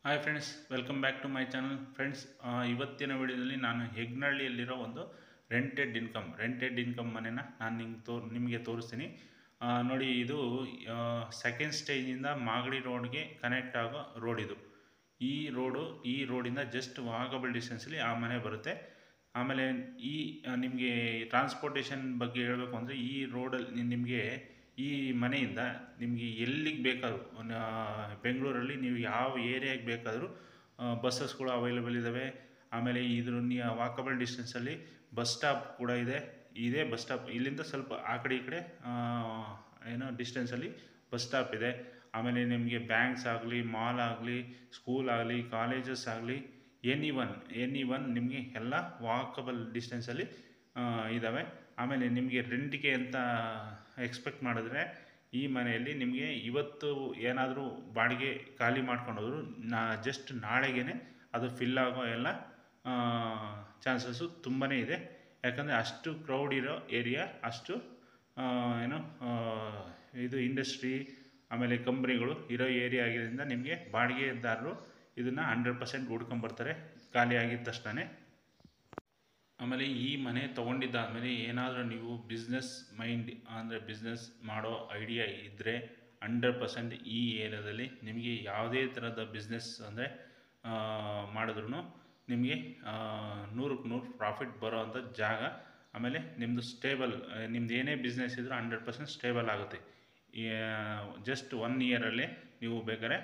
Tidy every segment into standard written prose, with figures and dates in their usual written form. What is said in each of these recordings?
Hi friends, welcome back to my channel. Friends, ಇವತ್ತಿನ ವಿಡಿಯೋದಲ್ಲಿ ನಾನು ಹೆಗ್ನಳ್ಳಿಯಲ್ಲಿರೋ ಒಂದು ರೆಂಟೆಡ್ ಇನ್ಕಮ್ ಮನೆನ ನಾನು ನಿಮಗೆ ತೋರಿಸ್ತೀನಿ. ನೋಡಿ, ಇದು ಸೆಕೆಂಡ್ ಸ್ಟೇಜಿಂದ ಮಾಗಡಿ ರೋಡ್ಗೆ ಕನೆಕ್ಟ್ ಆಗೋ ರೋಡ್ ಇದು. ಈ ರೋಡಿಂದ ಜಸ್ಟ್ ವಾಕಬಲ್ ಡಿಸ್ಟೆನ್ಸಲ್ಲಿ ಆ ಮನೆ ಬರುತ್ತೆ. ಆಮೇಲೆ ನಿಮಗೆ ಟ್ರಾನ್ಸ್ಪೋರ್ಟೇಷನ್ ಬಗ್ಗೆ ಹೇಳಬೇಕು ಅಂದರೆ, ಈ ರೋಡಲ್ಲಿ ನಿಮಗೆ ಈ ಮನೆಯಿಂದ ನಿಮಗೆ ಎಲ್ಲಿಗೆ ಬೇಕಾದರೂ ಬೆಂಗಳೂರಲ್ಲಿ ನೀವು ಯಾವ ಏರಿಯಾಗೆ ಬೇಕಾದರೂ ಬಸ್ಸಸ್ಗಳು ಅವೈಲೇಬಲ್ ಇದ್ದಾವೆ. ಆಮೇಲೆ ಇದ್ರ ವಾಕಬಲ್ ಡಿಸ್ಟೆನ್ಸಲ್ಲಿ ಬಸ್ ಸ್ಟಾಪ್ ಕೂಡ ಇದೆ. ಇದೇ ಬಸ್ ಸ್ಟಾಪ್ ಇಲ್ಲಿಂದ ಸ್ವಲ್ಪ ಆ ಕಡೆ ಈ ಕಡೆ ಡಿಸ್ಟೆನ್ಸಲ್ಲಿ ಬಸ್ ಸ್ಟಾಪ್ ಇದೆ. ಆಮೇಲೆ ನಿಮಗೆ ಬ್ಯಾಂಕ್ಸ್ ಆಗಲಿ, ಮಾಲ್ ಆಗಲಿ, ಸ್ಕೂಲ್ ಆಗಲಿ, ಕಾಲೇಜಸ್ ಆಗಲಿ, ಎನಿ ಒನ್ ನಿಮಗೆ ಎಲ್ಲ ವಾಕಬಲ್ ಡಿಸ್ಟೆನ್ಸಲ್ಲಿ ಇದ್ದಾವೆ. ಆಮೇಲೆ ನಿಮಗೆ ರೆಂಟ್ಗೆ ಅಂತ ಎಕ್ಸ್ಪೆಕ್ಟ್ ಮಾಡಿದ್ರೆ ಈ ಮನೆಯಲ್ಲಿ ನಿಮಗೆ ಇವತ್ತು ಏನಾದರೂ ಬಾಡಿಗೆ ಖಾಲಿ ಮಾಡ್ಕೊಂಡೋದ್ರು ಜಸ್ಟ್ ನಾಳೆಗೇ ಅದು ಫಿಲ್ ಆಗೋ ಎಲ್ಲ ಚಾನ್ಸಸ್ಸು ತುಂಬಾ ಇದೆ. ಯಾಕಂದರೆ ಅಷ್ಟು ಕ್ರೌಡ್ ಇರೋ ಏರಿಯಾ, ಅಷ್ಟು ಇದು ಇಂಡಸ್ಟ್ರಿ ಆಮೇಲೆ ಕಂಪ್ನಿಗಳು ಇರೋ ಏರಿಯಾ ಆಗಿರೋದ್ರಿಂದ ನಿಮಗೆ ಬಾಡಿಗೆದಾರರು ಇದನ್ನು 100% ಹುಡ್ಕೊಂಬರ್ತಾರೆ ಖಾಲಿ ಆಗಿದ್ದ ತಕ್ಷಣ. ಆಮೇಲೆ ಈ ಮನೆ ತೊಗೊಂಡಿದ್ದಾದಮೇಲೆ ಏನಾದರೂ ನೀವು ಬಿಸ್ನೆಸ್ ಮೈಂಡ್ ಅಂದರೆ ಬಿಸ್ನೆಸ್ ಮಾಡೋ ಐಡಿಯಾ ಇದ್ದರೆ 100% ಈ ಏರಿಯಾದಲ್ಲಿ ನಿಮಗೆ ಯಾವುದೇ ಥರದ ಬಿಸ್ನೆಸ್ ಅಂದರೆ ಮಾಡಿದ್ರೂ ನಿಮಗೆ 100ಕ್ಕೆ 100 ಪ್ರಾಫಿಟ್ ಬರೋ ಅಂಥ ಜಾಗ. ಆಮೇಲೆ ನಿಮ್ಮದು ನಿಮ್ದು ಏನೇ ಬಿಸ್ನೆಸ್ ಇದ್ದರೂ 100% ಸ್ಟೇಬಲ್ ಆಗುತ್ತೆ. ಜಸ್ಟ್ 1 ಇಯರಲ್ಲೇ ನೀವು ಬೇಕಾದ್ರೆ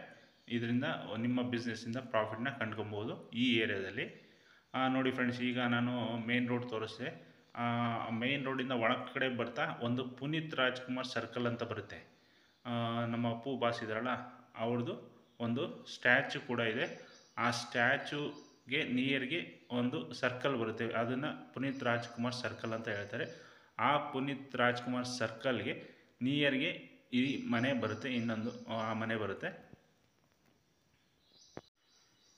ಇದರಿಂದ ನಿಮ್ಮ ಬಿಸ್ನೆಸ್ಸಿಂದ ಪ್ರಾಫಿಟ್ನ ಕಂಡ್ಕೊಬೋದು ಈ ಏರಿಯಾದಲ್ಲಿ. ನೋಡಿ ಫ್ರೆಂಡ್ಸ್, ಈಗ ನಾನು ಮೇನ್ ರೋಡ್ ತೋರಿಸ್ದೆ. ಮೇನ್ ರೋಡಿಂದ ಒಳಗಡೆ ಬರ್ತಾ ಒಂದು ಪುನೀತ್ ರಾಜ್ಕುಮಾರ್ ಸರ್ಕಲ್ ಅಂತ ಬರುತ್ತೆ. ನಮ್ಮ ಅಪ್ಪು ಬಾಸ್ ಇದ್ದಾರಲ್ಲ, ಅವ್ರದ್ದು ಒಂದು ಸ್ಟ್ಯಾಚು ಕೂಡ ಇದೆ. ಆ ಸ್ಟ್ಯಾಚುಗೆ ನಿಯರ್ಗೆ ಒಂದು ಸರ್ಕಲ್ ಬರುತ್ತೆ, ಅದನ್ನು ಪುನೀತ್ ರಾಜ್ಕುಮಾರ್ ಸರ್ಕಲ್ ಅಂತ ಹೇಳ್ತಾರೆ. ಆ ಪುನೀತ್ ರಾಜ್ಕುಮಾರ್ ಸರ್ಕಲ್ಗೆ ನಿಯರ್ಗೆ ಈ ಮನೆ ಬರುತ್ತೆ, ಇನ್ನೊಂದು ಆ ಮನೆ ಬರುತ್ತೆ.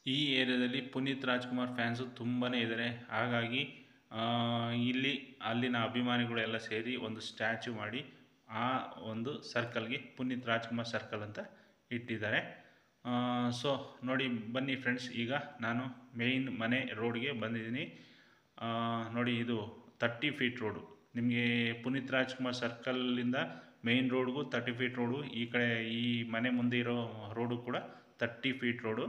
ಈ ಏರಿಯಾದಲ್ಲಿ ಪುನೀತ್ ರಾಜ್ಕುಮಾರ್ ಫ್ಯಾನ್ಸು ತುಂಬಾ ಇದ್ದಾರೆ. ಹಾಗಾಗಿ ಅಲ್ಲಿನ ಅಭಿಮಾನಿಗಳೆಲ್ಲ ಸೇರಿ ಒಂದು ಸ್ಟ್ಯಾಚು ಮಾಡಿ ಆ ಒಂದು ಸರ್ಕಲ್ಗೆ ಪುನೀತ್ ರಾಜ್ಕುಮಾರ್ ಸರ್ಕಲ್ ಅಂತ ಇಟ್ಟಿದ್ದಾರೆ. ಸೊ ನೋಡಿ, ಬನ್ನಿ ಫ್ರೆಂಡ್ಸ್, ಈಗ ನಾನು ಮೇಯ್ನ್ ಮನೆ ರೋಡ್ಗೆ ಬಂದಿದ್ದೀನಿ. ನೋಡಿ, ಇದು 30 ಫೀಟ್ ರೋಡು. ನಿಮಗೆ ಪುನೀತ್ ರಾಜ್ಕುಮಾರ್ ಸರ್ಕಲ್ಲಿಂದ ಮೇಯ್ನ್ ರೋಡ್ಗೂ 30 ಫೀಟ್ ರೋಡು, ಈ ಕಡೆ ಈ ಮನೆ ಮುಂದೆ ಇರೋ ರೋಡು ಕೂಡ 30 ಫೀಟ್ ರೋಡು.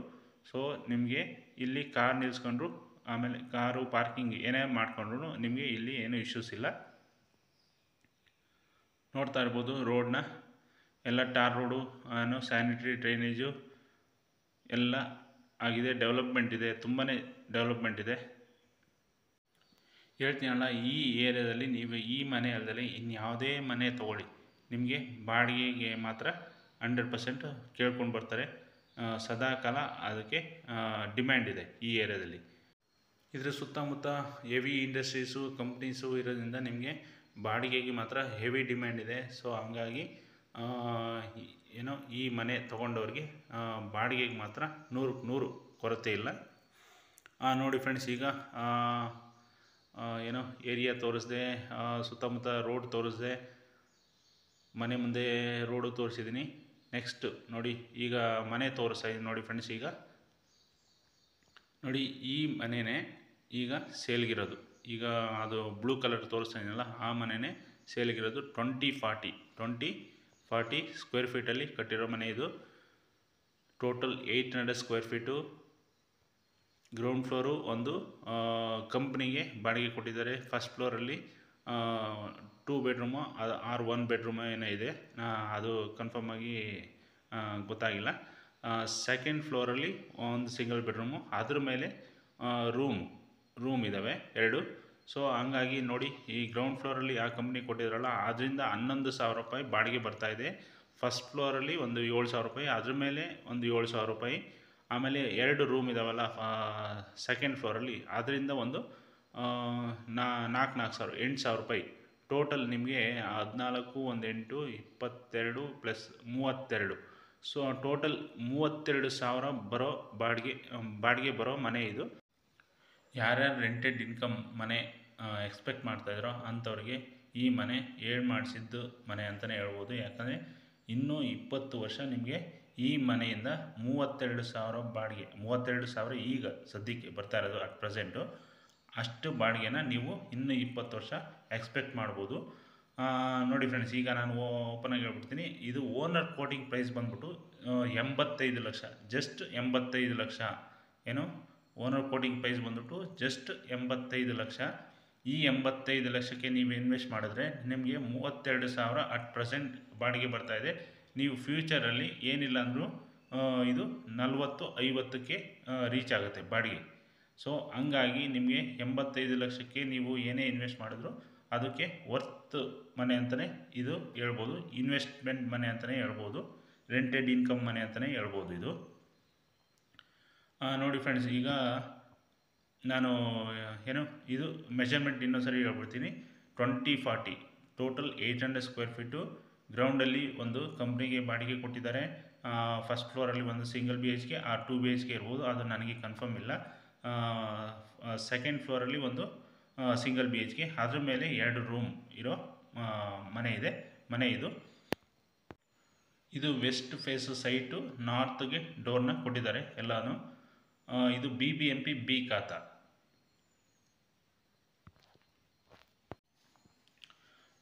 ಸೊ ನಿಮಗೆ ಇಲ್ಲಿ ಕಾರ್ ನಿಲ್ಲಿಸ್ಕೊಂಡ್ರು, ಆಮೇಲೆ ಕಾರು ಪಾರ್ಕಿಂಗ್ ಏನೇ ಮಾಡ್ಕೊಂಡ್ರು ನಿಮಗೆ ಇಲ್ಲಿ ಏನೂ ಇಶ್ಯೂಸ್ ಇಲ್ಲ. ನೋಡ್ತಾ ಇರ್ಬೋದು ರೋಡ್ನ, ಎಲ್ಲ ಟಾರ್ ರೋಡು, ಸ್ಯಾನಿಟರಿ ಡ್ರೈನೇಜು ಎಲ್ಲ ಆಗಿದೆ. ಡೆವಲಪ್ಮೆಂಟ್ ಇದೆ, ತುಂಬಾ ಡೆವಲಪ್ಮೆಂಟ್ ಇದೆ. ಹೇಳ್ತೀನಲ್ಲ, ಈ ಏರಿಯಾದಲ್ಲಿ ನೀವು ಈ ಮನೆ ಅಲ್ಲದೆ ಇನ್ಯಾವುದೇ ಮನೆ ತೊಗೊಳ್ಳಿ, ನಿಮಗೆ ಬಾಡಿಗೆಗೆ ಮಾತ್ರ 100% ಕೇಳ್ಕೊಂಡು ಬರ್ತಾರೆ. ಸದಾಕಾಲ ಅದಕ್ಕೆ ಡಿಮ್ಯಾಂಡ್ ಇದೆ ಈ ಏರಿಯಾದಲ್ಲಿ. ಇದರ ಸುತ್ತಮುತ್ತ ಹೆವಿ ಇಂಡಸ್ಟ್ರೀಸು, ಕಂಪ್ನೀಸು ಇರೋದ್ರಿಂದ ನಿಮಗೆ ಬಾಡಿಗೆಗೆ ಮಾತ್ರ ಹೆವಿ ಡಿಮ್ಯಾಂಡ್ ಇದೆ. ಸೊ ಹಂಗಾಗಿ ಈ ಮನೆ ತೊಗೊಂಡವ್ರಿಗೆ ಬಾಡಿಗೆಗೆ ಮಾತ್ರ 100ಕ್ಕೆ 100 ಕೊರತೆ ಇಲ್ಲ. ನೋಡಿ ಫ್ರೆಂಡ್ಸ್, ಈಗ ಏರಿಯಾ ತೋರಿಸ್ದೆ, ಸುತ್ತಮುತ್ತ ರೋಡ್ ತೋರಿಸ್ದೆ, ಮನೆ ಮುಂದೆ ರೋಡು ತೋರಿಸಿದ್ದೀನಿ. ನೆಕ್ಸ್ಟ್ ನೋಡಿ, ಈಗ ಮನೆ ತೋರಿಸ್ತಾ ಇದ್ದೀನಿ. ನೋಡಿ ಫ್ರೆಂಡ್ಸ್, ಈಗ ನೋಡಿ, ಈ ಮನೆಯೇ ಈಗ ಸೇಲ್ಗಿರೋದು. ಈಗ ಅದು ಬ್ಲೂ ಕಲರ್ ತೋರಿಸ್ತಾ ಇದ್ದೀನಲ್ಲ, ಆ ಮನೆಯೇ ಸೇಲ್ಗಿರೋದು. 2040 ಸ್ಕ್ವೇರ್ ಫೀಟಲ್ಲಿ ಕಟ್ಟಿರೋ ಮನೆ ಇದು. Total 800 square feet. Ground floor ಒಂದು ಕಂಪ್ನಿಗೆ ಬಾಡಿಗೆ ಕೊಟ್ಟಿದ್ದಾರೆ. ಫಸ್ಟ್ ಫ್ಲೋರಲ್ಲಿ 2 ಬೆಡ್ರೂಮು ಆರ್ 1 ಬೆಡ್ರೂಮು ಏನೋ ಇದೆ, ಅದು ಕನ್ಫರ್ಮ್ ಆಗಿ ಗೊತ್ತಾಗಿಲ್ಲ. ಸೆಕೆಂಡ್ ಫ್ಲೋರಲ್ಲಿ ಒಂದು ಸಿಂಗಲ್ ಬೆಡ್ರೂಮು, ಅದ್ರ ಮೇಲೆ ರೂಮ್ ಇದ್ದಾವೆ 2. ಸೊ ಹಂಗಾಗಿ ನೋಡಿ, ಈ ಗ್ರೌಂಡ್ ಫ್ಲೋರಲ್ಲಿ ಆ ಕಂಪ್ನಿ ಕೊಟ್ಟಿದ್ರಲ್ಲ, ಅದರಿಂದ 11,000 ರೂಪಾಯಿ ಬಾಡಿಗೆ ಬರ್ತಾಯಿದೆ. ಫಸ್ಟ್ ಫ್ಲೋರಲ್ಲಿ ಒಂದು 7,000 ರೂಪಾಯಿ, ಅದ್ರ ಮೇಲೆ ಒಂದು 7,000 ರೂಪಾಯಿ. ಆಮೇಲೆ 2 ರೂಮ್ ಇದ್ದಾವಲ್ಲ ಸೆಕೆಂಡ್ ಫ್ಲೋರಲ್ಲಿ, ಅದರಿಂದ ಒಂದು 4,000 8,000 ರೂಪಾಯಿ. ಟೋಟಲ್ ನಿಮಗೆ 14 1 8 22 ಪ್ಲಸ್ 32. ಸೊ ಟೋಟಲ್ 32,000 ಬರೋ ಬಾಡಿಗೆ ಬರೋ ಮನೆ ಇದು. ಯಾರ್ಯಾರು ರೆಂಟೆಡ್ ಇನ್ಕಮ್ ಮನೆ ಎಕ್ಸ್ಪೆಕ್ಟ್ ಮಾಡ್ತಾಯಿದ್ರೋ ಅಂಥವ್ರಿಗೆ ಈ ಮನೆ ಮಾಡಿಸಿದ್ದು ಮನೆ ಅಂತಲೇ ಹೇಳ್ಬೋದು. ಯಾಕಂದರೆ ಇನ್ನೂ 20 ವರ್ಷ ನಿಮಗೆ ಈ ಮನೆಯಿಂದ 32,000 ಬಾಡಿಗೆ, 32,000 ಈಗ ಸದ್ಯಕ್ಕೆ ಬರ್ತಾ ಇರೋದು ಅಟ್ ಪ್ರೆಸೆಂಟು. ಅಷ್ಟು ಬಾಡಿಗೆನ ನೀವು ಇನ್ನೂ 20 ವರ್ಷ ಎಕ್ಸ್ಪೆಕ್ಟ್ ಮಾಡ್ಬೋದು. ನೋಡಿ ಫ್ರೆಂಡ್ಸ್, ಈಗ ನಾನು ಓಪನ್ ಆಗಿ ಹೇಳ್ಬಿಡ್ತೀನಿ. ಇದು ಓನರ್ ಕೋಟಿಂಗ್ ಪ್ರೈಸ್ ಬಂದ್ಬಿಟ್ಟು 85 ಲಕ್ಷ, ಜಸ್ಟ್ 85 ಲಕ್ಷ. ಏನು ಓನರ್ ಕೋಟಿಂಗ್ ಪ್ರೈಸ್ ಬಂದ್ಬಿಟ್ಟು ಜಸ್ಟ್ 85 ಲಕ್ಷ. ಈ 85 ಲಕ್ಷಕ್ಕೆ ನೀವು ಇನ್ವೆಸ್ಟ್ ಮಾಡಿದ್ರೆ ನಿಮಗೆ 32,000 ಅಟ್ ಪ್ರೆಸೆಂಟ್ ಬಾಡಿಗೆ ಬರ್ತಾಯಿದೆ. ನೀವು ಫ್ಯೂಚರಲ್ಲಿ ಏನಿಲ್ಲ ಅಂದರೂ ಇದು 40-50ಕ್ಕೆ ರೀಚ್ ಆಗುತ್ತೆ ಬಾಡಿಗೆ. ಸೊ ಹಂಗಾಗಿ ನಿಮಗೆ 85 ಲಕ್ಷಕ್ಕೆ ನೀವು ಏನೇ ಇನ್ವೆಸ್ಟ್ ಮಾಡಿದ್ರು ಅದಕ್ಕೆ ವರ್ತ್ ಮನೆ ಅಂತಲೇ ಇದು ಹೇಳ್ಬೋದು. ಇನ್ವೆಸ್ಟ್ಮೆಂಟ್ ಮನೆ ಅಂತಲೇ ಹೇಳ್ಬೋದು, ರೆಂಟೆಡ್ ಇನ್ಕಮ್ ಮನೆ ಅಂತಲೇ ಹೇಳ್ಬೋದು ಇದು. ನೋಡಿ ಫ್ರೆಂಡ್ಸ್, ಈಗ ನಾನು ಇದು ಮೆಷರ್ಮೆಂಟ್ ಇನ್ನೊಂದ್ಸರಿ ಹೇಳ್ಬಿಡ್ತೀನಿ. 20-40 ಟೋಟಲ್ 800 ಸ್ಕ್ವೇರ್ ಫೀಟು ಗ್ರೌಂಡಲ್ಲಿ ಒಂದು ಕಂಪ್ನಿಗೆ ಬಾಡಿಗೆ ಕೊಟ್ಟಿದ್ದಾರೆ. ಫಸ್ಟ್ ಫ್ಲೋರಲ್ಲಿ ಒಂದು ಸಿಂಗಲ್ BHK ಆರ್ 2 BHK ಇರ್ಬೋದು, ಅದು ನನಗೆ ಕನ್ಫರ್ಮ್ ಇಲ್ಲ. ಸೆಕೆಂಡ್ ಫ್ಲೋರಲ್ಲಿ ಒಂದು ಸಿಂಗಲ್ BHK, ಅದ್ರ ಮೇಲೆ 2 ರೂಮ್ ಇರೋ ಮನೆ ಇದು ವೆಸ್ಟ್ ಫೇಸ್ ಸೈಟು, ನಾರ್ತ್ಗೆ ಡೋರ್ನ ಕೊಟ್ಟಿದ್ದಾರೆ ಎಲ್ಲನೂ. ಇದು BBMP B ಖಾತಾ.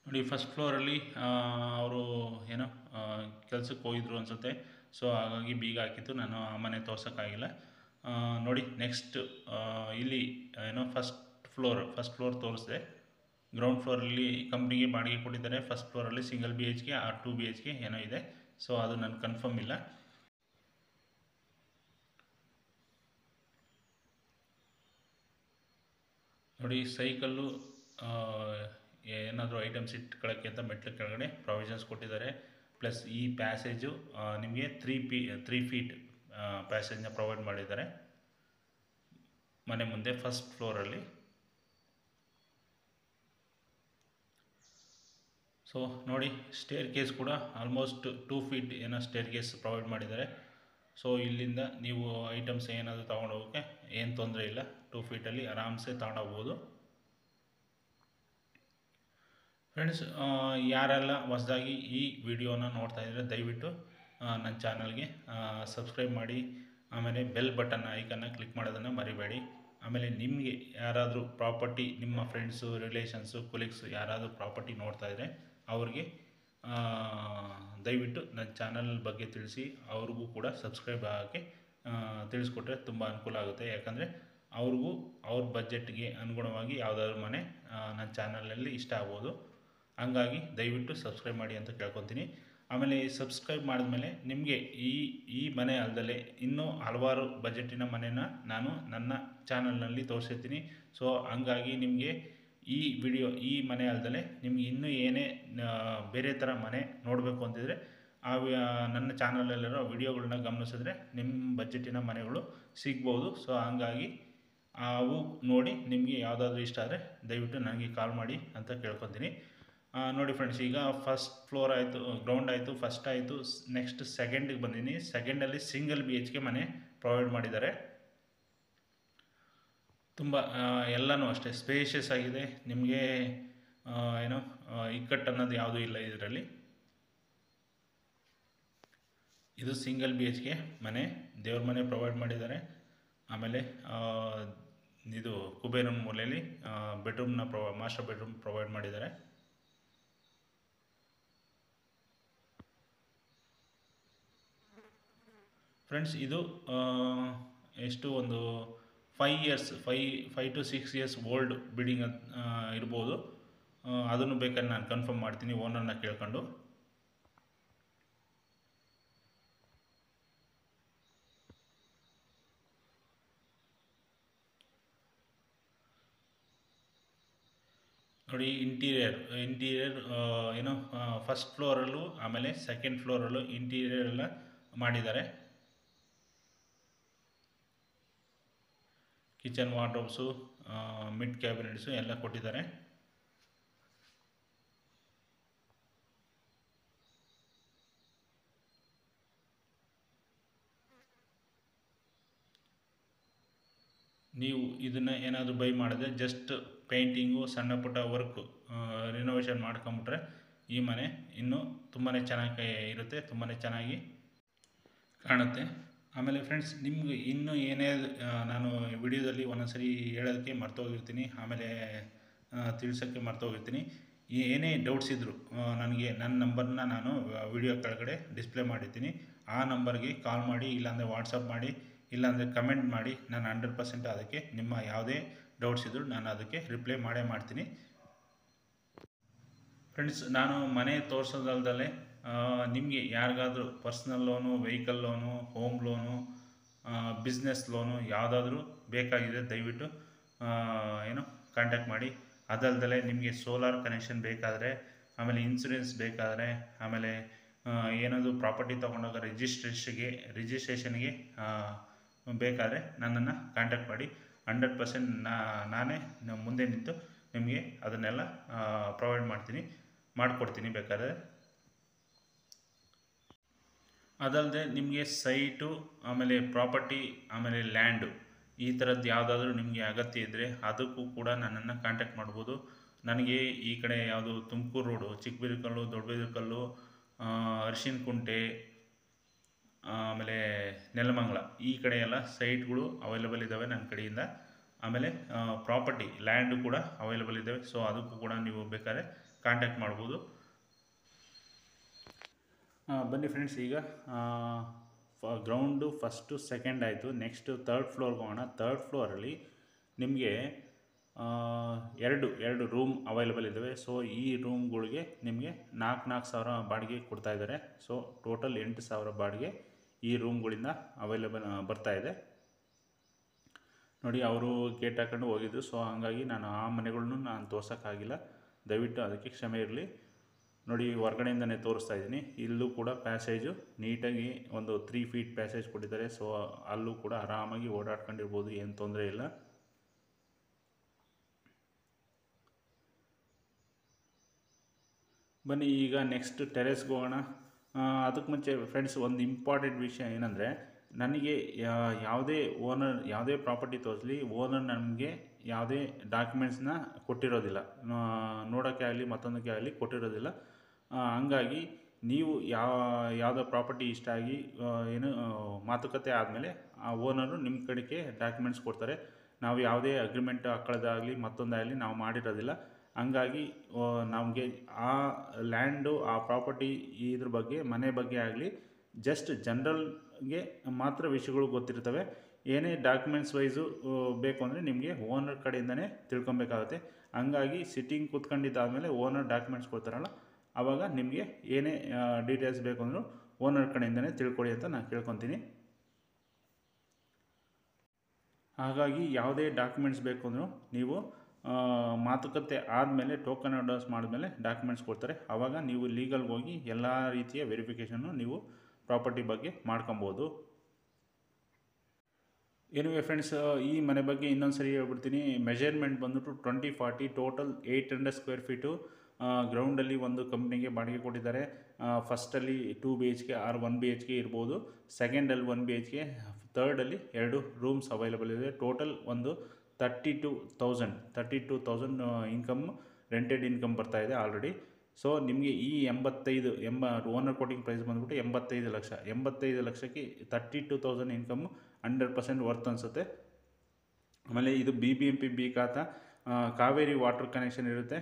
ನೋಡಿ, ಫಸ್ಟ್ ಫ್ಲೋರಲ್ಲಿ ಅವರು ಕೆಲಸಕ್ಕೆ ಹೋಗಿದ್ರು ಅನಿಸುತ್ತೆ. ಸೊ ಹಾಗಾಗಿ ಬೀಗ ಹಾಕಿತ್ತು, ನಾನು ಆ ಮನೆ ತೋರ್ಸೋಕ್ಕಾಗಿಲ್ಲ. ನೋಡಿ ನೆಕ್ಸ್ಟ್, ಇಲ್ಲಿ ಫಸ್ಟ್ ಫ್ಲೋರ್ ತೋರಿಸಿದೆ. ಗ್ರೌಂಡ್ ಫ್ಲೋರಲ್ಲಿ ಕಂಪ್ನಿಗೆ ಬಾಡಿಗೆ ಕೊಟ್ಟಿದ್ದಾರೆ. ಫಸ್ಟ್ ಫ್ಲೋರಲ್ಲಿ ಸಿಂಗಲ್ BHK ಆರ್ 2 BHK ಇದೆ. ಸೊ ಅದು ನನಗೆ ಕನ್ಫರ್ಮ್ ಇಲ್ಲ. ನೋಡಿ, ಸೈಕಲ್ಲು ಏನಾದರೂ ಐಟಮ್ಸ್ ಇಟ್ಕೊಳ್ಳೋಕ್ಕೆ ಅಂತ ಮೆಟ್ಲು ಕೆಳಗಡೆ ಪ್ರಾವಿಷನ್ಸ್ ಕೊಟ್ಟಿದ್ದಾರೆ. ಪ್ಲಸ್ ಈ ಪ್ಯಾಸೇಜು ನಿಮಗೆ 3 ಫೀಟ್ ಪ್ಯಾಸೇಜ್ನ ಪ್ರೊವೈಡ್ ಮಾಡಿದ್ದಾರೆ ಮನೆ ಮುಂದೆ ಫಸ್ಟ್ ಫ್ಲೋರಲ್ಲಿ. ಸೊ ನೋಡಿ, ಸ್ಟೇರ್ ಕೇಸ್ ಕೂಡ almost 2 feet stair case provide ಮಾಡಿದ್ದಾರೆ. ಸೊ ಇಲ್ಲಿಂದ ನೀವು ಐಟಮ್ಸ್ ಏನಾದರೂ ತೊಗೊಂಡು ಹೋಗೋಕ್ಕೆ ಏನು ತೊಂದರೆ ಇಲ್ಲ, 2 ಫೀಟಲ್ಲಿ ಆರಾಮ್ಸೆ ತೊಗೊಂಡೋಗ್ಬೋದು. ಫ್ರೆಂಡ್ಸ್, ಯಾರೆಲ್ಲ ಹೊಸದಾಗಿ ಈ ವಿಡಿಯೋನ ನೋಡ್ತಾ ಇದ್ದರೆ ದಯವಿಟ್ಟು ನನ್ನ ಚಾನಲ್ಗೆ ಸಬ್ಸ್ಕ್ರೈಬ್ ಮಾಡಿ, ಆಮೇಲೆ ಬೆಲ್ ಬಟನ್ ಐಕನ್ನ ಕ್ಲಿಕ್ ಮಾಡೋದನ್ನು ಮರಿಬೇಡಿ. ಆಮೇಲೆ ನಿಮಗೆ ಯಾರಾದರೂ ಪ್ರಾಪರ್ಟಿ, ನಿಮ್ಮ ಫ್ರೆಂಡ್ಸು, ರಿಲೇಷನ್ಸು, ಕೊಲೀಗ್ಸು ಯಾರಾದರೂ ಪ್ರಾಪರ್ಟಿ ನೋಡ್ತಾ ಇದ್ದರೆ ಅವ್ರಿಗೆ ದಯವಿಟ್ಟು ನನ್ನ ಚಾನಲ್ ಬಗ್ಗೆ ತಿಳಿಸಿ, ಅವ್ರಿಗೂ ಕೂಡ ಸಬ್ಸ್ಕ್ರೈಬ್ ಆಗೋಕ್ಕೆ ತಿಳಿಸ್ಕೊಟ್ರೆ ತುಂಬ ಅನುಕೂಲ ಆಗುತ್ತೆ. ಯಾಕಂದರೆ ಅವ್ರಿಗೂ ಅವ್ರ ಬಜೆಟ್ಗೆ ಅನುಗುಣವಾಗಿ ಯಾವುದಾದ್ರೂ ಮನೆ ನನ್ನ ಚಾನಲಲ್ಲಿ ಇಷ್ಟ ಆಗ್ಬೋದು. ಹಂಗಾಗಿ ದಯವಿಟ್ಟು ಸಬ್ಸ್ಕ್ರೈಬ್ ಮಾಡಿ ಅಂತ ಕೇಳ್ಕೊತೀನಿ. ಆಮೇಲೆ ಸಬ್ಸ್ಕ್ರೈಬ್ ಮಾಡಿದ್ಮೇಲೆ ನಿಮಗೆ ಈ ಮನೆ ಅಲ್ಲದೆ ಇನ್ನೂ ಹಲವಾರು ಬಜೆಟಿನ ಮನೆನ ನಾನು ನನ್ನ ಚಾನಲ್ನಲ್ಲಿ ತೋರಿಸಿರ್ತೀನಿ. ಸೊ ಹಂಗಾಗಿ ನಿಮಗೆ ಈ ಮನೆ ಅಲ್ಲದೆ ನಿಮ್ಗೆ ಇನ್ನೂ ಏನೇ ಬೇರೆ ಥರ ಮನೆ ನೋಡಬೇಕು ಅಂತಿದ್ರೆ ನನ್ನ ಚಾನಲಲ್ಲಿರೋ ವಿಡಿಯೋಗಳನ್ನ ಗಮನಿಸಿದ್ರೆ ನಿಮ್ಮ ಬಜೆಟಿನ ಮನೆಗಳು ಸಿಗ್ಬೋದು. ಸೊ ಹಂಗಾಗಿ ಅವು ನೋಡಿ ನಿಮಗೆ ಯಾವುದಾದ್ರೂ ಇಷ್ಟ ಆದರೆ ದಯವಿಟ್ಟು ನನಗೆ ಕಾಲ್ ಮಾಡಿ ಅಂತ ಕೇಳ್ಕೊತೀನಿ. ನೋಡಿ ಫ್ರೆಂಡ್ಸ್, ಈಗ ಫಸ್ಟ್ ಫ್ಲೋರ್ ಆಯಿತು, ಗ್ರೌಂಡ್ ಆಯಿತು, ಫಸ್ಟ್ ಆಯಿತು. ನೆಕ್ಸ್ಟ್ ಸೆಕೆಂಡಿಗೆ ಬಂದಿದ್ದೀನಿ. ಸೆಕೆಂಡಲ್ಲಿ ಸಿಂಗಲ್ BHK ಮನೆ ಪ್ರೊವೈಡ್ ಮಾಡಿದ್ದಾರೆ. ತುಂಬ ಎಲ್ಲನೂ ಅಷ್ಟೇ ಸ್ಪೇಷಿಯಸ್ ಆಗಿದೆ. ನಿಮಗೆ ಇಕ್ಕಟ್ಟು ಅನ್ನೋದು ಯಾವುದೂ ಇಲ್ಲ ಇದರಲ್ಲಿ. ಇದು ಸಿಂಗಲ್ BHK ಮನೆ, ದೇವ್ರ ಮನೆ ಪ್ರೊವೈಡ್ ಮಾಡಿದ್ದಾರೆ. ಆಮೇಲೆ ಇದು ಕುಬೇರನ ಮೂಲೆಯಲ್ಲಿ ಬೆಡ್ರೂಮ್ನ ಮಾಸ್ಟರ್ ಬೆಡ್ರೂಮ್ ಪ್ರೊವೈಡ್ ಮಾಡಿದ್ದಾರೆ. ಫ್ರೆಂಡ್ಸ್, ಇದು ಎಷ್ಟು ಒಂದು 5 to 6 years ಓಲ್ಡ್ ಬಿಲ್ಡಿಂಗ್ ಇರ್ಬೋದು. ಅದನ್ನು ಬೇಕಾದ್ರೆ ನಾನು ಕನ್ಫರ್ಮ್ ಮಾಡ್ತೀನಿ ಓನರ್ನ ಕೇಳ್ಕೊಂಡು. ನೋಡಿ, ಇಂಟೀರಿಯರ್ ಫಸ್ಟ್ ಫ್ಲೋರಲ್ಲೂ ಆಮೇಲೆ ಸೆಕೆಂಡ್ ಫ್ಲೋರಲ್ಲೂ ಇಂಟೀರಿಯರ್ ಎಲ್ಲ ಮಾಡಿದ್ದಾರೆ. ಕಿಚನ್ ವಾರ್ಡ್ರೋಬ್ಸು, ಮಿಡ್ ಕ್ಯಾಬಿನೆಟ್ಸು ಎಲ್ಲ ಕೊಟ್ಟಿದ್ದಾರೆ. ನೀವು ಇದನ್ನು ಏನಾದರೂ ಬೈ ಮಾಡಿದ್ರೆ ಜಸ್ಟ್ ಪೇಂಟಿಂಗು, ಸಣ್ಣ ಪುಟ್ಟ ವರ್ಕು, ರಿನೋವೇಷನ್ ಮಾಡ್ಕೊಂಬಿಟ್ರೆ ಈ ಮನೆ ಇನ್ನೂ ತುಂಬಾ ಚೆನ್ನಾಗಿ ಇರುತ್ತೆ. ತುಂಬಾ ಚೆನ್ನಾಗಿ ಕಾಣುತ್ತೆ. ಆಮೇಲೆ ಫ್ರೆಂಡ್ಸ್ ನಿಮ್ಗೆ ಇನ್ನೂ ಏನೇ ನಾನು ವಿಡಿಯೋದಲ್ಲಿ ಒಂದೊಂದ್ಸರಿ ಹೇಳೋದಕ್ಕೆ ಮರ್ತೋಗಿರ್ತೀನಿ, ಆಮೇಲೆ ತಿಳಿಸೋಕ್ಕೆ ಮರ್ತೋಗಿರ್ತೀನಿ. ಏನೇ ಡೌಟ್ಸ್ ಇದ್ದರೂ ನನಗೆ ನನ್ನ ನಂಬರ್ನ ನಾನು ವಿಡಿಯೋ ಕೆಳಗಡೆ ಡಿಸ್ಪ್ಲೇ ಮಾಡಿರ್ತೀನಿ. ಆ ನಂಬರ್ಗೆ ಕಾಲ್ ಮಾಡಿ, ಇಲ್ಲಾಂದರೆ ವಾಟ್ಸಪ್ ಮಾಡಿ, ಇಲ್ಲಾಂದರೆ ಕಮೆಂಟ್ ಮಾಡಿ. ನಾನು 100% ಅದಕ್ಕೆ ನಿಮ್ಮ ಯಾವುದೇ ಡೌಟ್ಸ್ ಇದ್ದರೂ ನಾನು ಅದಕ್ಕೆ ರಿಪ್ಲೈ ಮಾಡೇ ಮಾಡ್ತೀನಿ. ಫ್ರೆಂಡ್ಸ್, ನಾನು ಮನೆ ತೋರಿಸೋದಲ್ದಲೆ ನಿಮಗೆ ಯಾರಿಗಾದರೂ personal loan, vehicle loan, home loan, business loan ಯಾವುದಾದ್ರೂ ಬೇಕಾಗಿದೆ ದಯವಿಟ್ಟು ಕಾಂಟ್ಯಾಕ್ಟ್ ಮಾಡಿ. ಅದಲ್ದಲೆ ನಿಮಗೆ ಸೋಲಾರ್ ಕನೆಕ್ಷನ್ ಬೇಕಾದರೆ, ಆಮೇಲೆ ಇನ್ಸೂರೆನ್ಸ್ ಬೇಕಾದರೆ, ಆಮೇಲೆ ಏನಾದರೂ ಪ್ರಾಪರ್ಟಿ ತೊಗೊಂಡಾಗ ರಿಜಿಸ್ಟ್ರೇಷನ್ಗೆ ಬೇಕಾದರೆ ನನ್ನನ್ನು ಕಾಂಟ್ಯಾಕ್ಟ್ ಮಾಡಿ. 100% ನಾನೇ ಮುಂದೆ ನಿಂತು ನಿಮಗೆ ಅದನ್ನೆಲ್ಲ ಪ್ರೊವೈಡ್ ಮಾಡಿಕೊಡ್ತೀನಿ ಬೇಕಾದರೆ. ಅದಲ್ಲದೆ ನಿಮಗೆ ಸೈಟು, ಆಮೇಲೆ ಪ್ರಾಪರ್ಟಿ, ಆಮೇಲೆ ಲ್ಯಾಂಡು ಈ ಥರದ್ದು ಯಾವುದಾದ್ರೂ ನಿಮಗೆ ಅಗತ್ಯ ಇದ್ದರೆ ಅದಕ್ಕೂ ಕೂಡ ನನ್ನನ್ನು ಕಾಂಟ್ಯಾಕ್ಟ್ ಮಾಡ್ಬೋದು. ನನಗೆ ಈ ಕಡೆ ಯಾವುದು ತುಮಕೂರು ರೋಡು, ಚಿಕ್ಕಬಿದರಕಲ್ಲು, ದೊಡ್ಡಬಿದರಕಲ್ಲು, ಅರಿಶಿನಕುಂಟೆ, ಆಮೇಲೆ ನೆಲಮಂಗಲ ಈ ಕಡೆ ಎಲ್ಲ ಸೈಟ್ಗಳು ಅವೈಲೇಬಲ್ ಇದ್ದಾವೆ ನನ್ನ ಕಡೆಯಿಂದ. ಆಮೇಲೆ ಪ್ರಾಪರ್ಟಿ ಲ್ಯಾಂಡು ಕೂಡ ಅವೈಲೇಬಲ್ ಇದ್ದಾವೆ. ಸೊ ಅದಕ್ಕೂ ಕೂಡ ನೀವು ಬೇಕಾದ್ರೆ ಕಾಂಟ್ಯಾಕ್ಟ್ ಮಾಡ್ಬೋದು. ಬನ್ನಿ ಫ್ರೆಂಡ್ಸ್, ಈಗ ಗ್ರೌಂಡು ಫಸ್ಟು ಸೆಕೆಂಡ್ ಆಯಿತು. ನೆಕ್ಸ್ಟು ಥರ್ಡ್ ಫ್ಲೋರ್ಗೆ ಹೋಗೋಣ. ಥರ್ಡ್ ಫ್ಲೋರಲ್ಲಿ ನಿಮಗೆ ಎರಡು ರೂಮ್ ಅವೈಲೇಬಲ್ ಇದ್ದಾವೆ. ಸೊ ಈ ರೂಮ್ಗಳಿಗೆ ನಿಮಗೆ 4,000 ಬಾಡಿಗೆ ಕೊಡ್ತಾಯಿದ್ದಾರೆ. ಸೊ ಟೋಟಲ್ 8,000 ಬಾಡಿಗೆ ಈ ರೂಮ್ಗಳಿಂದ ಅವೈಲೇಬಲ್ ಬರ್ತಾಯಿದೆ. ನೋಡಿ, ಅವರು ಗೇಟ್ ಹಾಕೊಂಡು ಹೋಗಿದ್ರು. ಸೊ ಹಾಗಾಗಿ ನಾನು ಆ ಮನೆಗಳನ್ನು ನಾನು ತೋರ್ಸೋಕ್ಕಾಗಿಲ್ಲ, ದಯವಿಟ್ಟು ಅದಕ್ಕೆ ಕ್ಷಮೆ ಇರಲಿ. ನೋಡಿ, ಹೊರ್ಗಡೆಯಿಂದನೇ ತೋರಿಸ್ತಾ ಇದ್ದೀನಿ. ಇಲ್ಲೂ ಕೂಡ ಪ್ಯಾಸೇಜು ನೀಟಾಗಿ ಒಂದು 3 ಫೀಟ್ ಪ್ಯಾಸೇಜ್ ಕೊಟ್ಟಿದ್ದಾರೆ. ಸೊ ಅಲ್ಲೂ ಕೂಡ ಆರಾಮಾಗಿ ಓಡಾಡ್ಕೊಂಡಿರ್ಬೋದು, ಏನು ತೊಂದರೆ ಇಲ್ಲ. ಬನ್ನಿ ಈಗ ನೆಕ್ಸ್ಟ್ ಟೆರೆಸ್ಗೆ ಹೋಗೋಣ. ಅದಕ್ಕೆ ಮುಂಚೆ ಫ್ರೆಂಡ್ಸ್, ಒಂದು ಇಂಪಾರ್ಟೆಂಟ್ ವಿಷಯ ಏನಂದರೆ, ನನಗೆ ಯಾವುದೇ ಪ್ರಾಪರ್ಟಿ ತೋರಿಸಲಿ, ಓನರ್ ನಮಗೆ ಯಾವುದೇ ಡಾಕ್ಯುಮೆಂಟ್ಸ್ನ ಕೊಟ್ಟಿರೋದಿಲ್ಲ, ನೋಡೋಕ್ಕೆ ಆಗಲಿ ಮತ್ತೊಂದಕ್ಕೆ ಆಗಲಿ ಕೊಟ್ಟಿರೋದಿಲ್ಲ. ಹಂಗಾಗಿ ನೀವು ಯಾವುದೋ ಪ್ರಾಪರ್ಟಿ ಇಷ್ಟ ಆಗಿ ಮಾತುಕತೆ ಆದಮೇಲೆ ಆ ಓನರು ನಿಮ್ಮ ಕಡೆಗೆ ಡಾಕ್ಯುಮೆಂಟ್ಸ್ ಕೊಡ್ತಾರೆ. ನಾವು ಯಾವುದೇ ಅಗ್ರಿಮೆಂಟ್ ಹಾಕೊಳ್ಳೋದಾಗಲಿ ಮತ್ತೊಂದಾಗಲಿ ನಾವು ಮಾಡಿರೋದಿಲ್ಲ. ಹಂಗಾಗಿ ನಮಗೆ ಆ ಲ್ಯಾಂಡು, ಆ ಪ್ರಾಪರ್ಟಿ ಇದ್ರ ಬಗ್ಗೆ, ಮನೆ ಬಗ್ಗೆ ಆಗಲಿ ಜಸ್ಟ್ ಜನರಲ್ಗೆ ಮಾತ್ರ ವಿಷಯಗಳು ಗೊತ್ತಿರ್ತವೆ. ಏನೇ ಡಾಕ್ಯುಮೆಂಟ್ಸ್ ವೈಸು ಬೇಕು ಅಂದರೆ ನಿಮಗೆ ಓನರ್ ಕಡೆಯಿಂದನೇ ತಿಳ್ಕೊಬೇಕಾಗುತ್ತೆ. ಹಂಗಾಗಿ ಸಿಟ್ಟಿಂಗ್ ಕೂತ್ಕೊಂಡಿದ್ದಾದಮೇಲೆ ಓನರ್ ಡಾಕ್ಯುಮೆಂಟ್ಸ್ ಕೊಡ್ತಾರಲ್ಲ, ಆವಾಗ ನಿಮಗೆ ಏನೇ ಡೀಟೇಲ್ಸ್ ಬೇಕು ಅಂದರೂ ಓನರ್ ಕಡೆಯಿಂದನೇ ತಿಳ್ಕೊಳ್ಳಿ ಅಂತ ನಾನು ಕೇಳ್ಕೊತೀನಿ. ಹಾಗಾಗಿ ಯಾವುದೇ ಡಾಕ್ಯುಮೆಂಟ್ಸ್ ಬೇಕು ಅಂದರೂ ನೀವು ಮಾತುಕತೆ ಆದಮೇಲೆ, ಟೋಕನ್ ಅಡ್ವಾನ್ಸ್ ಮಾಡಿದ್ಮೇಲೆ ಡಾಕ್ಯುಮೆಂಟ್ಸ್ ಕೊಡ್ತಾರೆ. ಆವಾಗ ನೀವು ಲೀಗಲ್ಗೆ ಹೋಗಿ ಎಲ್ಲ ರೀತಿಯ ವೆರಿಫಿಕೇಷನ್ನು ನೀವು ಪ್ರಾಪರ್ಟಿ ಬಗ್ಗೆ ಮಾಡ್ಕೊಬೋದು. ಎನಿವೆ ಫ್ರೆಂಡ್ಸ್, ಈ ಮನೆ ಬಗ್ಗೆ ಇನ್ನೊಂದು ಸರಿ ಹೇಳ್ಬಿಡ್ತೀನಿ. ಮೆಜರ್ಮೆಂಟ್ ಬಂದ್ಬಿಟ್ಟು 2040, ಟೋಟಲ್ 800 ಸ್ಕ್ವೇರ್ ಫೀಟು. ಗ್ರೌಂಡಲ್ಲಿ ಒಂದು ಕಂಪ್ನಿಗೆ ಬಾಡಿಗೆ ಕೊಟ್ಟಿದ್ದಾರೆ. ಫಸ್ಟಲ್ಲಿ 2 BHK ಆರ್ 1 BHK ಇರ್ಬೋದು, ಸೆಕೆಂಡಲ್ಲಿ 1 BHK, ಥರ್ಡಲ್ಲಿ 2 ರೂಮ್ಸ್ ಅವೈಲೇಬಲ್ ಇದೆ. ಟೋಟಲ್ ಒಂದು 32,000 ಇನ್ಕಮ್, ರೆಂಟೆಡ್ ಇನ್ಕಮ್ ಬರ್ತಾಯಿದೆ ಆಲ್ರೆಡಿ. ಸೊ ನಿಮಗೆ ಈ 85 ಓನರ್ ಕೋಟಿಂಗ್ ಪ್ರೈಸ್ ಬಂದ್ಬಿಟ್ಟು 85 ಲಕ್ಷ. 85 ಲಕ್ಷಕ್ಕೆ 32,000 ಇನ್ಕಮ್ 100% ವರ್ತ್ ಅನಿಸುತ್ತೆ. ಆಮೇಲೆ ಇದು BBMP ಬಿ ಖಾತಾ, ಕಾವೇರಿ ವಾಟರ್ ಕನೆಕ್ಷನ್ ಇರುತ್ತೆ.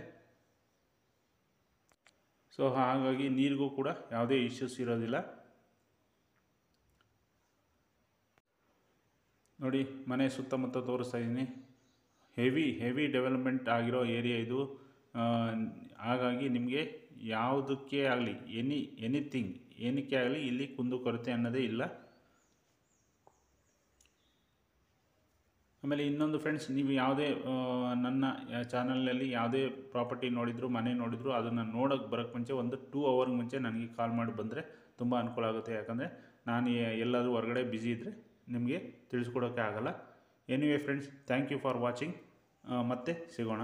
ಸೊ ಹಾಗಾಗಿ ನೀರಿಗೂ ಕೂಡ ಯಾವುದೇ ಇಶ್ಯೂಸ್ ಇರೋದಿಲ್ಲ. ನೋಡಿ, ಮನೆ ಸುತ್ತಮುತ್ತ ತೋರಿಸ್ತಾ ಇದ್ದೀನಿ. ಹೆವಿ ಡೆವಲಪ್ಮೆಂಟ್ ಆಗಿರೋ ಏರಿಯಾ ಇದು. ಹಾಗಾಗಿ ನಿಮಗೆ ಯಾವುದಕ್ಕೆ ಆಗಲಿ, ಎನಿಥಿಂಗ್ ಏನಕ್ಕೆ ಆಗಲಿ ಇಲ್ಲಿ ಕುಂದುಕೊರತೆ ಅನ್ನೋದೇ ಇಲ್ಲ. ಆಮೇಲೆ ಇನ್ನೊಂದು ಫ್ರೆಂಡ್ಸ್, ನೀವು ಯಾವುದೇ ನನ್ನ ಚಾನಲ್ನಲ್ಲಿ ಯಾವುದೇ ಪ್ರಾಪರ್ಟಿ ನೋಡಿದ್ರು, ಮನೆ ನೋಡಿದ್ರು, ಅದನ್ನು ನೋಡೋಕ್ಕೆ ಬರೋಕ್ಕೆ ಮುಂಚೆ ಒಂದು 2 ಅವರ್ ಮುಂಚೆ ನನಗೆ ಕಾಲ್ ಮಾಡಿ ಬಂದರೆ ತುಂಬ ಅನುಕೂಲ ಆಗುತ್ತೆ. ಯಾಕಂದರೆ ನಾನು ಎಲ್ಲಾದರೂ ಹೊರಗಡೆ ಬ್ಯುಸಿ ಇದ್ದರೆ ನಿಮಗೆ ತಿಳಿಸ್ಕೊಡೋಕ್ಕೆ ಆಗಲ್ಲ. Anyway friends, thank you for watching. ಮತ್ತೆ ಸಿಗೋಣ.